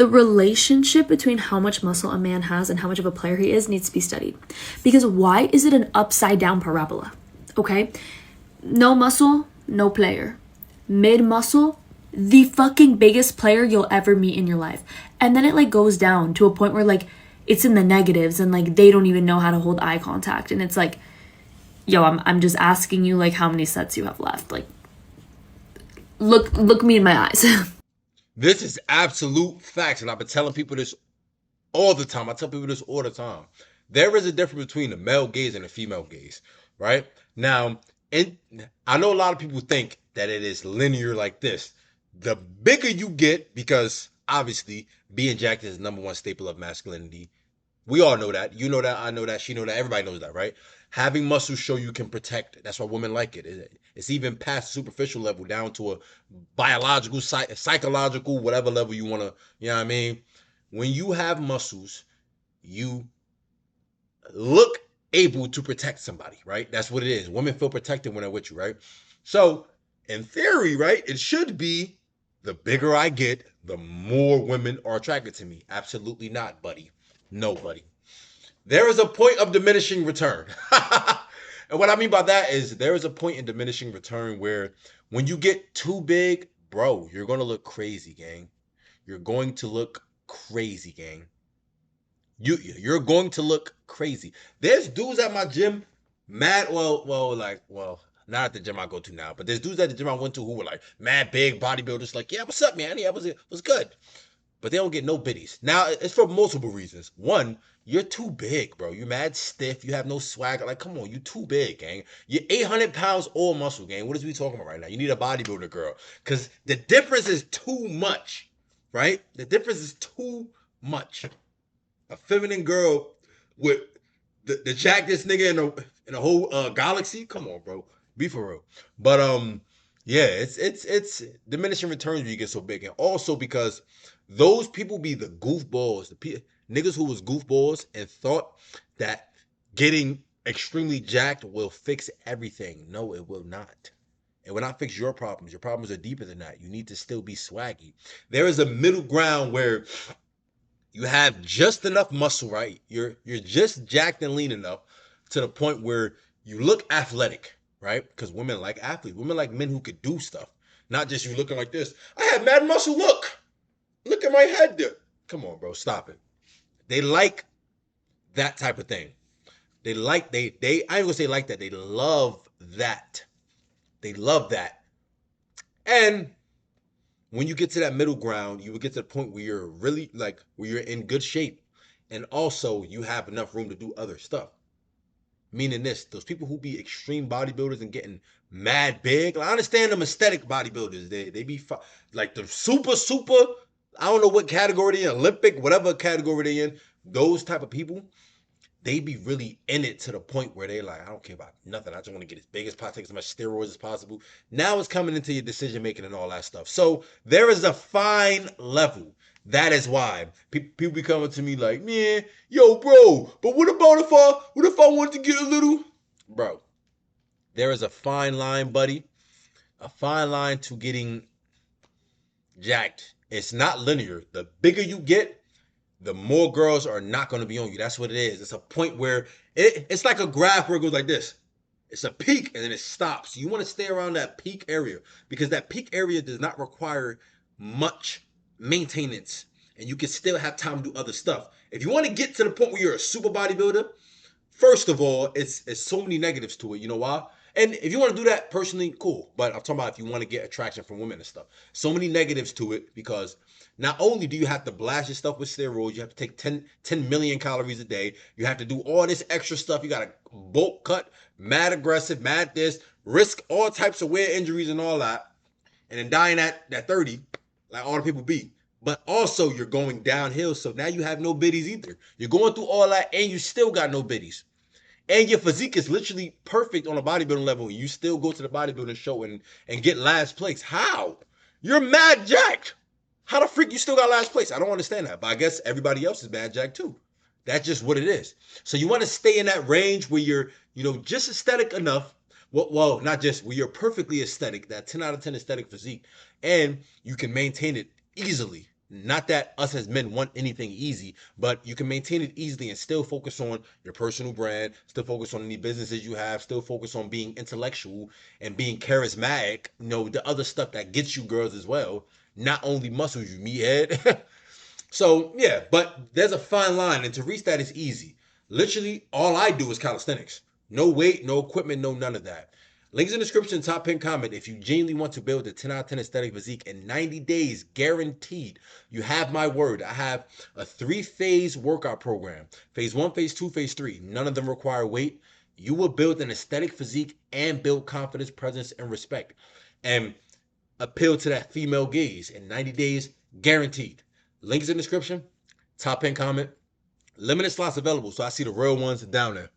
The relationship between how much muscle a man has and how much of a player he is needs to be studied. Because why is it an upside down parabola? Okay? No muscle, no player. Mid muscle, the fucking biggest player you'll ever meet in your life. And then it like goes down to a point where like it's in the negatives and like they don't even know how to hold eye contact. And it's like, yo, I'm just asking you like how many sets you have left. Like look me in my eyes. This is absolute facts, and I've been telling people this all the time. I tell people this all the time. There is a difference between the male gaze and the female gaze, right? Now, and I know a lot of people think that it is linear like this. The bigger you get, because obviously being jacked is the number one staple of masculinity. We all know that. You know that. I know that. She know that. Everybody knows that, right? Having muscles show you can protect. That's why women like it. It's even past the superficial level down to a biological, psychological, whatever level you want to. You know what I mean? When you have muscles, you look able to protect somebody, right? That's what it is. Women feel protected when they're with you, right? So, in theory, right, it should be the bigger I get, the more women are attracted to me. Absolutely not, buddy. No, buddy. There is a point of diminishing return. And what I mean by that is there is a point in diminishing return where when you get too big, bro, you're going to look crazy, gang. You're going to look crazy, gang. You're going to look crazy. There's dudes at my gym, mad. Well, not at the gym I go to now, but there's dudes at the gym I went to who were like mad big bodybuilders. Like, yeah, what's up, man? Yeah, was good, but they don't get no biddies. Now it's for multiple reasons. One, you're too big, bro. You're mad stiff. You have no swagger. Like, come on, you too big, gang. You're 800 pounds all muscle, gang. What is we talking about right now? You need a bodybuilder, girl, because the difference is too much, right? The difference is too much. A feminine girl with the jackedest nigga in the whole galaxy. Come on, bro. Be for real. But yeah, it's diminishing returns when you get so big, and also because those people be the goofballs, niggas who was goofballs and thought that getting extremely jacked will fix everything. No, it will not. It will not fix your problems. Your problems are deeper than that. You need to still be swaggy. There is a middle ground where you have just enough muscle, right? You're just jacked and lean enough to the point where you look athletic, right? Because women like athletes. Women like men who could do stuff. Not just you looking like this. I have mad muscle. Look at my head there. Come on, bro. Stop it. They like that type of thing. They I ain't gonna say like that. They love that. They love that. And when you get to that middle ground, you will get to the point where you're really like where you're in good shape, and also you have enough room to do other stuff. Meaning this, those people who be extreme bodybuilders and getting mad big. Like, I understand them aesthetic bodybuilders. They be like the super. I don't know what category they in, Olympic, whatever category they in. Those type of people, they be really in it to the point where they like, I don't care about nothing. I just want to get as big as possible, take as much steroids as possible. Now it's coming into your decision making and all that stuff. So there is a fine level. That is why people be coming to me like, man, yo, bro, but what if I wanted to get a little, bro? There is a fine line, buddy. A fine line to getting jacked. It's not linear. The bigger you get, the more girls are not going to be on you. That's what it is. It's a point where it's like a graph where it goes like this. It's a peak and then it stops. You want to stay around that peak area because that peak area does not require much maintenance and you can still have time to do other stuff. If you want to get to the point where you're a super bodybuilder, first of all, it's so many negatives to it. You know why? And if you want to do that personally, cool. But I'm talking about if you want to get attraction from women and stuff. So many negatives to it because not only do you have to blast your stuff with steroids, you have to take 10 million calories a day. You have to do all this extra stuff. You got to bulk cut, mad aggressive, mad this, risk all types of weird injuries and all that. And then dying at 30, like all the people be. But also you're going downhill. So now you have no biddies either. You're going through all that and you still got no biddies. And your physique is literally perfect on a bodybuilding level. And you still go to the bodybuilding show and get last place. How? You're mad jacked. How the freak you still got last place? I don't understand that. But I guess everybody else is mad jacked too. That's just what it is. So you want to stay in that range where you're, just aesthetic enough. Well, not just where you're perfectly aesthetic, that 10 out of 10 aesthetic physique. And you can maintain it easily. Not that us as men want anything easy, but you can maintain it easily and still focus on your personal brand, still focus on any businesses you have, still focus on being intellectual and being charismatic, the other stuff that gets you girls as well. Not only muscles, you meathead. So yeah, but there's a fine line, and to reach that is easy. Literally, all I do is calisthenics. No weight, no equipment, no none of that. Links in the description, top pin comment. If you genuinely want to build a 10 out of 10 aesthetic physique in 90 days, guaranteed, you have my word. I have a 3-phase workout program. Phase 1, phase 2, phase 3. None of them require weight. You will build an aesthetic physique and build confidence, presence, and respect. And appeal to that female gaze in 90 days, guaranteed. Links in the description, top pin comment. Limited slots available, so I see the real ones down there.